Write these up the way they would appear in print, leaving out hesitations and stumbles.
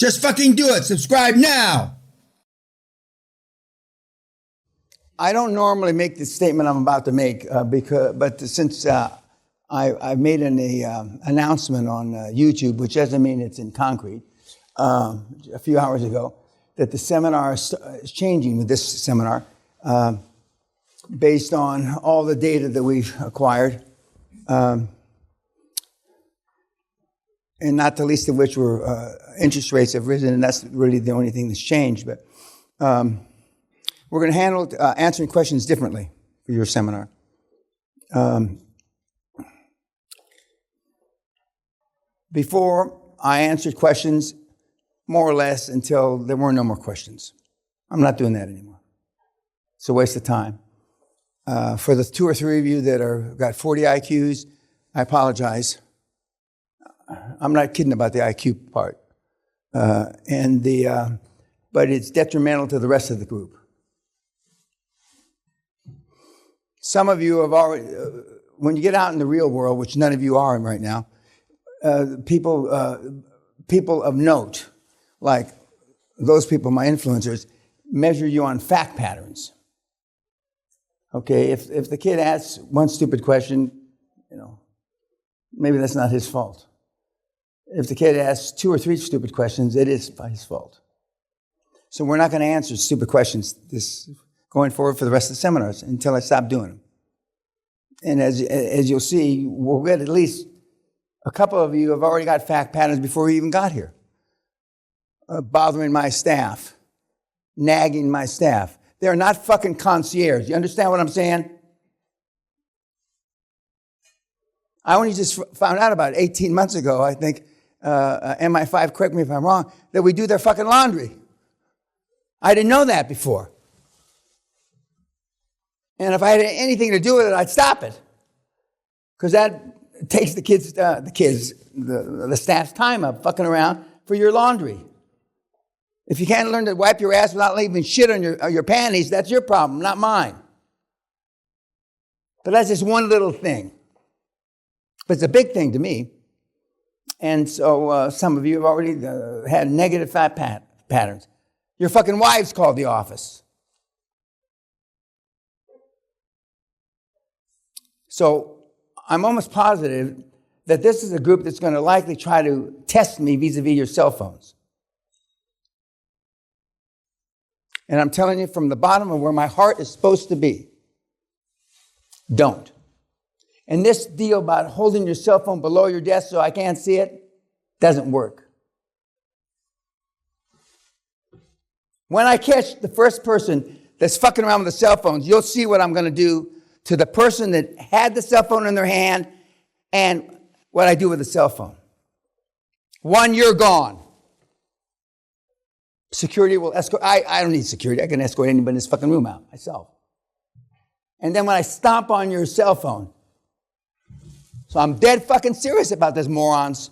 Just fucking do it. Subscribe now. I don't normally make the statement I'm about to make, but since I made an announcement on YouTube, which doesn't mean it's in concrete, a few hours ago, that the seminar is changing with this seminar based on all the data that we've acquired, and not the least of which were interest rates have risen, and that's really the only thing that's changed. But we're going to handle answering questions differently for your seminar. Before, I answered questions more or less until there were no more questions. I'm not doing that anymore. It's a waste of time. For the 2 or 3 of you that got 40 IQs, I apologize. I'm not kidding about the IQ part. But it's detrimental to the rest of the group. Some of you have already, when you get out in the real world, which none of you are in right now, people of note, like those people, my influencers, measure you on fact patterns. Okay, if the kid asks one stupid question, maybe that's not his fault. If the kid asks 2 or 3 stupid questions, it is his fault. So we're not going to answer stupid questions going forward for the rest of the seminars until I stop doing them. And as you'll see, we'll get at least a couple of you have already got fact patterns before we even got here. Bothering my staff, nagging my staff. They're not fucking concierge. You understand what I'm saying? I only just found out about it 18 months ago, I think, MI5, correct me if I'm wrong, that we do their fucking laundry. I didn't know that before. And if I had anything to do with it, I'd stop it. Because that takes the staff's time up fucking around for your laundry. If you can't learn to wipe your ass without leaving shit on your panties, that's your problem, not mine. But that's just one little thing. But it's a big thing to me. And so some of you have already had negative fact patterns. Your fucking wives called the office. So I'm almost positive that this is a group that's going to likely try to test me vis-a-vis your cell phones. And I'm telling you from the bottom of where my heart is supposed to be, don't. And this deal about holding your cell phone below your desk so I can't see it doesn't work. When I catch the first person that's fucking around with the cell phones, you'll see what I'm going to do to the person that had the cell phone in their hand and what I do with the cell phone. 1, you're gone. Security will escort. I don't need security. I can escort anybody in this fucking room out myself. And then when I stomp on your cell phone, so I'm dead fucking serious about this, morons.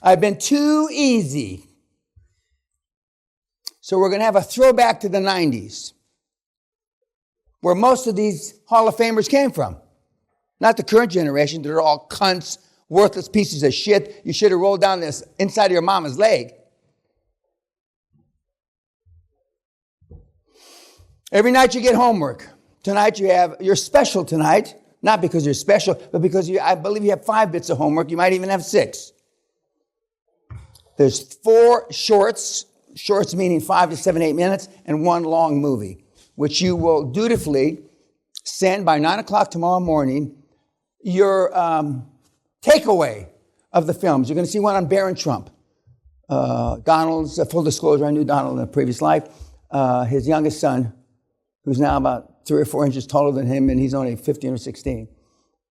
I've been too easy. So we're going to have a throwback to the 90s, where most of these Hall of Famers came from. Not the current generation. They're all cunts, worthless pieces of shit. You should have rolled down this inside of your mama's leg. Every night you get homework. Tonight you're special tonight. Not because you're special, but because I believe you have 5 bits of homework. You might even have 6. There's 4 shorts meaning 5 to 7, 8 minutes, and 1 long movie, which you will dutifully send by 9 o'clock tomorrow morning, your takeaway of the films. You're going to see one on Barron Trump. Donald's, full disclosure, I knew Donald in a previous life. His youngest son, who's now about 3 or 4 inches taller than him, and he's only 15 or 16.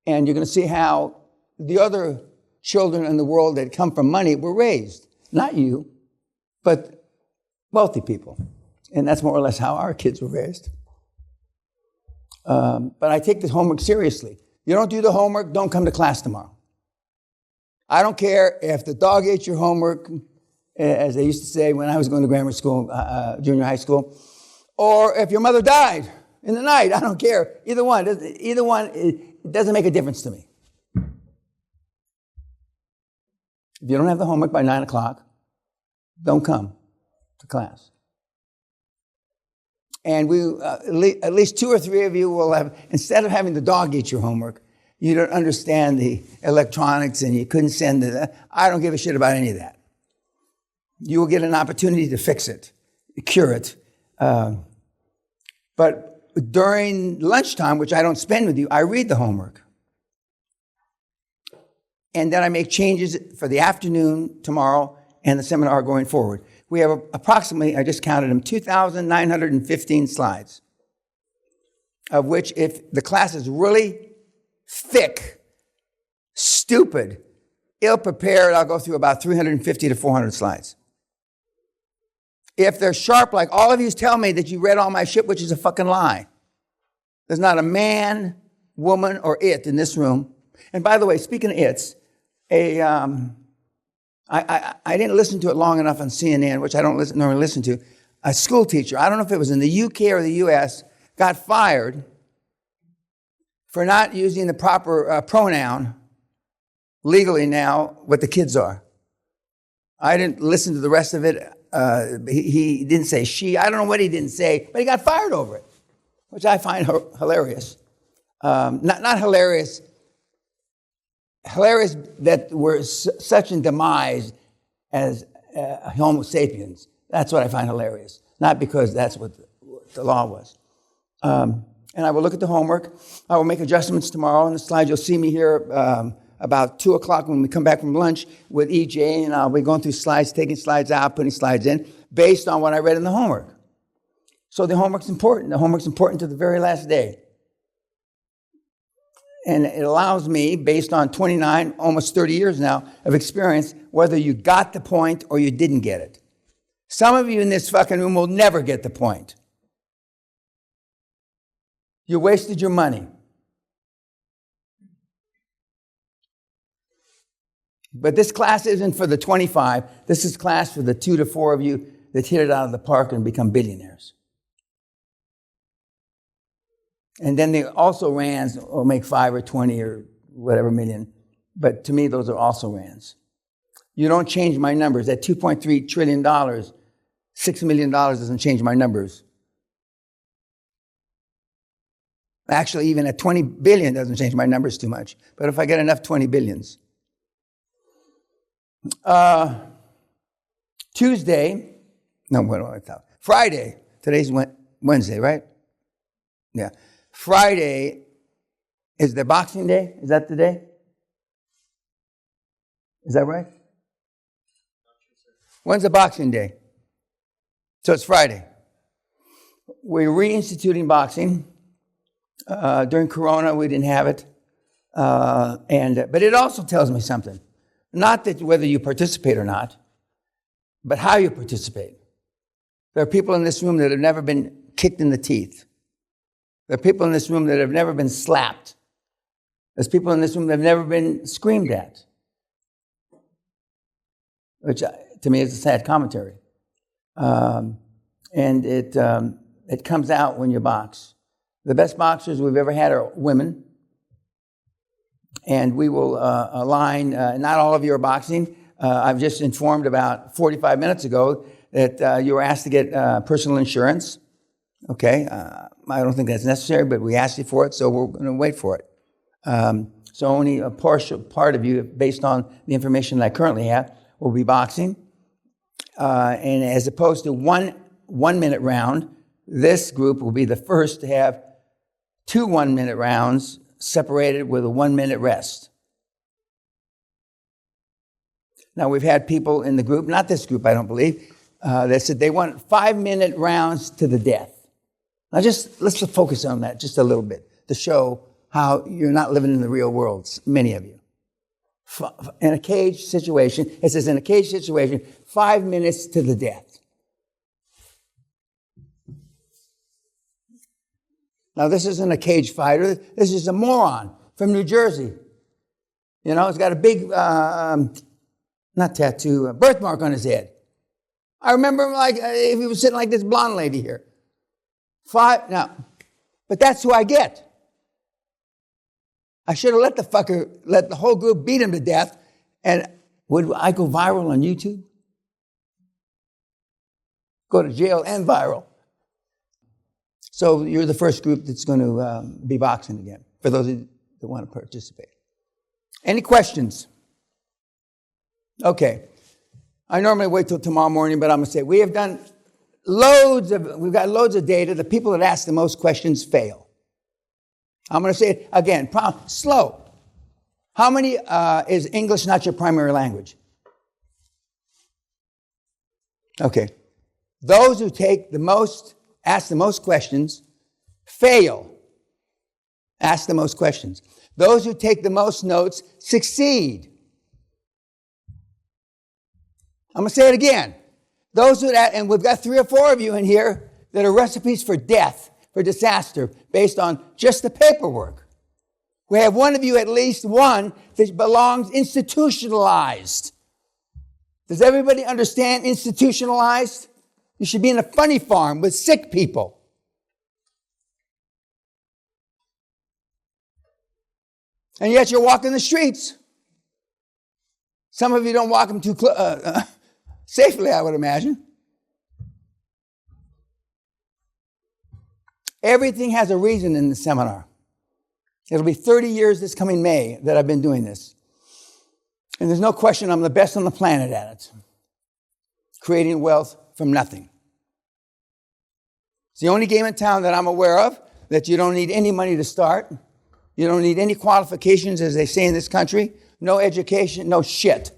And you're going to see how the other children in the world that come from money were raised. Not you, but wealthy people. And that's more or less how our kids were raised. But I take this homework seriously. You don't do the homework, don't come to class tomorrow. I don't care if the dog ate your homework, as they used to say when I was going to grammar school, junior high school, or if your mother died in the night. I don't care. Either one, it doesn't make a difference to me. If you don't have the homework by 9 o'clock, don't come to class. And at least 2 or 3 of you will have, instead of having the dog eat your homework, you don't understand the electronics and you couldn't send it. I don't give a shit about any of that. You will get an opportunity to fix it, cure it. But during lunchtime, which I don't spend with you, I read the homework. And then I make changes for the afternoon tomorrow and the seminar going forward. We have approximately, I just counted them, 2,915 slides, of which if the class is really thick, stupid, ill-prepared, I'll go through about 350 to 400 slides. If they're sharp, like all of you tell me that you read all my shit, which is a fucking lie. There's not a man, woman, or it in this room. And by the way, speaking of its, I didn't listen to it long enough on CNN, which I don't normally listen to. A school teacher, I don't know if it was in the UK or the US, got fired for not using the proper pronoun legally now what the kids are. I didn't listen to the rest of it. He didn't say she. I don't know what he didn't say, but he got fired over it, which I find hilarious. Not hilarious. Hilarious that we're such in demise as Homo sapiens. That's what I find hilarious. Not because that's what the law was. And I will look at the homework. I will make adjustments tomorrow on the slides. You'll see me here about 2 o'clock when we come back from lunch with EJ, and I'll be going through slides, taking slides out, putting slides in, based on what I read in the homework. So the homework's important. The homework's important to the very last day. And it allows me, based on 29, almost 30 years now of experience, whether you got the point or you didn't get it. Some of you in this fucking room will never get the point. You wasted your money. But this class isn't for the 25. This is class for the 2 to 4 of you that hit it out of the park and become billionaires. And then the also rans will make 5 or 20 or whatever million. But to me, those are also rans. You don't change my numbers. At $2.3 trillion, $6 million doesn't change my numbers. Actually, even at 20 billion doesn't change my numbers too much. But if I get enough 20 billions. Friday. Today's Wednesday, right? Yeah. Friday is the Boxing Day. Is that the day? Is that right? When's the Boxing Day? So it's Friday. We're reinstituting boxing. During Corona, we didn't have it. But it also tells me something. Not that whether you participate or not, but how you participate. There are people in this room that have never been kicked in the teeth. There are people in this room that have never been slapped. There's people in this room that have never been screamed at. Which, to me, is a sad commentary. And it comes out when you box. The best boxers we've ever had are women. And we will align, not all of you are boxing. I've just informed about 45 minutes ago that you were asked to get personal insurance. Okay, I don't think that's necessary, but we asked you for it, so we're going to wait for it. So only a partial part of you, based on the information that I currently have, will be boxing. And as opposed to one 1-minute round, this group will be the first to have 2 1-minute rounds separated with a 1-minute rest. Now, we've had people in the group, not this group, I don't believe, that said they want 5-minute rounds to the death. Now, let's focus on that just a little bit to show how you're not living in the real world, many of you. In a cage situation, it says in a cage situation, 5 minutes to the death. Now, this isn't a cage fighter. This is a moron from New Jersey. You know, he's got a big, not tattoo, a birthmark on his head. I remember him like if he was sitting like this blonde lady here. But that's who I get. I should have let the whole group beat him to death. And would I go viral on YouTube? go to jail and viral. So you're the first group that's going to be boxing again, for those of you that want to participate. Any questions? Okay. I normally wait till tomorrow morning, but I'm going to say we've got loads of data. The people that ask the most questions fail. I'm going to say it again, slow. How many is English not your primary language? Okay. Those who ask the most questions, fail. Ask the most questions. Those who take the most notes, succeed. I'm going to say it again. And we've got 3 or 4 of you in here that are recipes for death, for disaster, based on just the paperwork. We have one of you, at least one, that belongs institutionalized. Does everybody understand institutionalized? You should be in a funny farm with sick people. And yet you're walking the streets. Some of you don't walk them too safely, I would imagine. Everything has a reason in the seminar. It'll be 30 years this coming May that I've been doing this. And there's no question I'm the best on the planet at it. Creating wealth from nothing. It's the only game in town that I'm aware of that you don't need any money to start. You don't need any qualifications, as they say in this country. No education, no shit.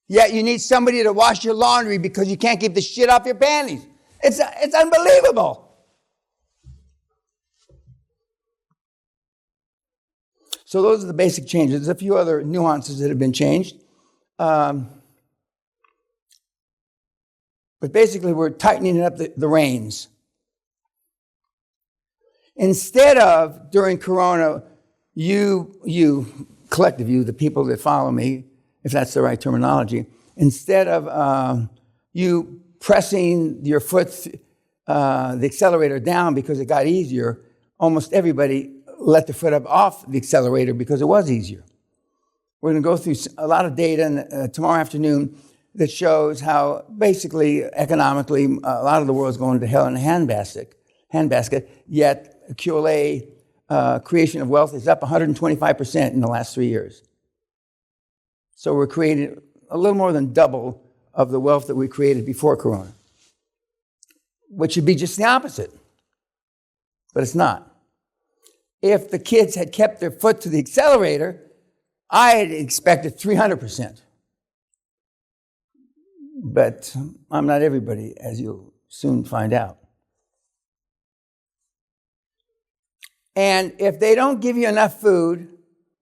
Yet you need somebody to wash your laundry because you can't keep the shit off your panties. It's unbelievable. So those are the basic changes. There's a few other nuances that have been changed. But basically, we're tightening up the reins. Instead of, during Corona, you, collective you, the people that follow me, if that's the right terminology, instead of you pressing your foot, the accelerator down because it got easier, almost everybody let the foot up off the accelerator because it was easier. We're going to go through a lot of data tomorrow afternoon that shows how basically, economically, a lot of the world's going to hell in a handbasket, yet QLA creation of wealth is up 125% in the last 3 years. So we're creating a little more than double of the wealth that we created before Corona, which should be just the opposite, but it's not. If the kids had kept their foot to the accelerator, I had expected 300%. But I'm not everybody, as you'll soon find out. And if they don't give you enough food,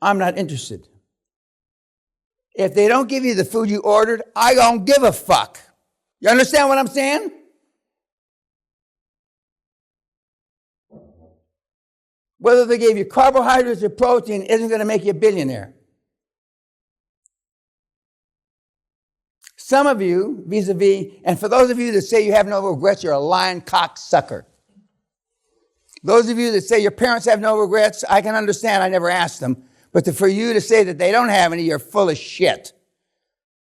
I'm not interested. If they don't give you the food you ordered, I don't give a fuck. You understand what I'm saying? Whether they gave you carbohydrates or protein isn't going to make you a billionaire. Some of you, vis-a-vis, and for those of you that say you have no regrets, you're a lying cocksucker. Those of you that say your parents have no regrets, I can understand, I never asked them. But for you to say that they don't have any, you're full of shit.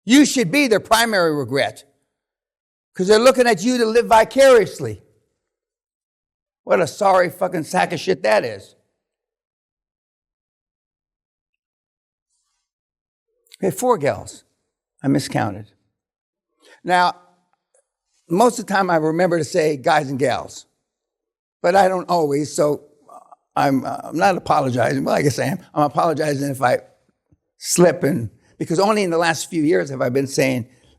You should be their primary regret. Because they're looking at you to live vicariously. What a sorry fucking sack of shit that is. We had 4 gals. I miscounted. Now, most of the time I remember to say guys and gals. But I don't always, so I'm not apologizing. Well, I guess I am. I'm apologizing if I slip because only in the last few years have I been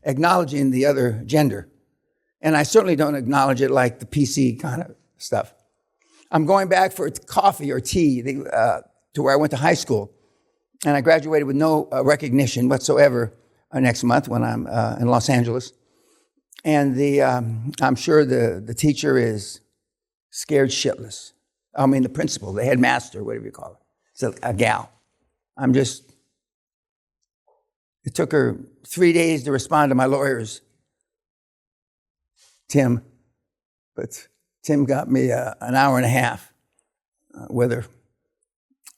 acknowledging the other gender. And I certainly don't acknowledge it like the PC kind of stuff. I'm going back for coffee or tea to where I went to high school. And I graduated with no recognition whatsoever next month when I'm in Los Angeles. And I'm sure the teacher is scared shitless. I mean, the principal, the headmaster, whatever you call it. It's a gal. It took her 3 days to respond to my lawyers, Tim. But Tim got me an hour and a half with her.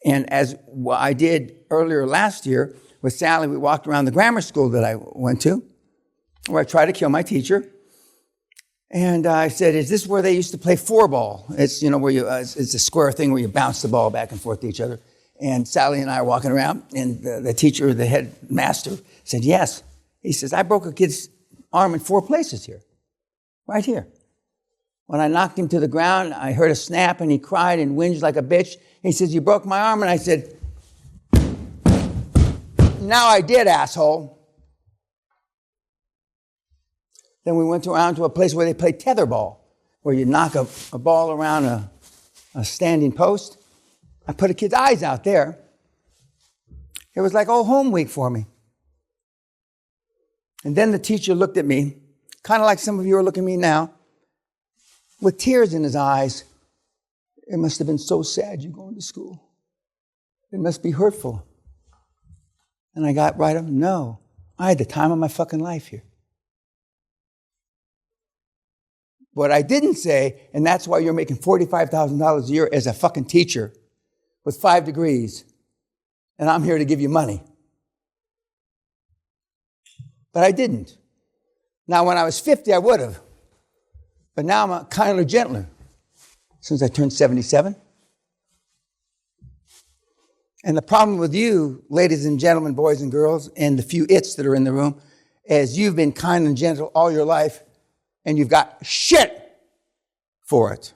And as I did earlier last year with Sally, we walked around the grammar school that I went to. where I tried to kill my teacher. And I said, is this where they used to play four ball? It's, where you, it's a square thing where you bounce the ball back and forth to each other. And Sally and I are walking around, and the teacher, the headmaster, said, yes. He says, I broke a kid's arm in 4 places here, right here. When I knocked him to the ground, I heard a snap, and he cried and whinged like a bitch. He says, you broke my arm? And I said, now I did, asshole. Then we went around to a place where they play tetherball, where you knock a ball around a standing post. I put a kid's eyes out there. It was like old home week for me. And then the teacher looked at me, kind of like some of you are looking at me now, with tears in his eyes. It must have been so sad you going to school. It must be hurtful. And I got right up, no, I had the time of my fucking life here. What I didn't say, and that's why you're making $45,000 a year as a fucking teacher with 5 degrees, and I'm here to give you money. But I didn't. Now, when I was 50, I would have. But now I'm a kinder, gentler since I turned 77. And the problem with you, ladies and gentlemen, boys and girls, and the few its that are in the room, is you've been kind and gentle all your life, and you've got shit for it.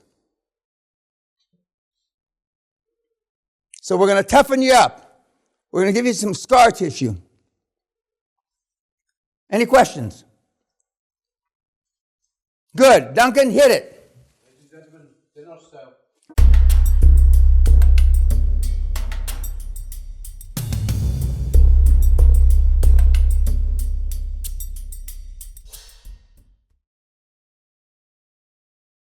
So we're going to toughen you up. We're going to give you some scar tissue. Any questions? Good. Duncan, hit it. Ladies and gentlemen, dinner served.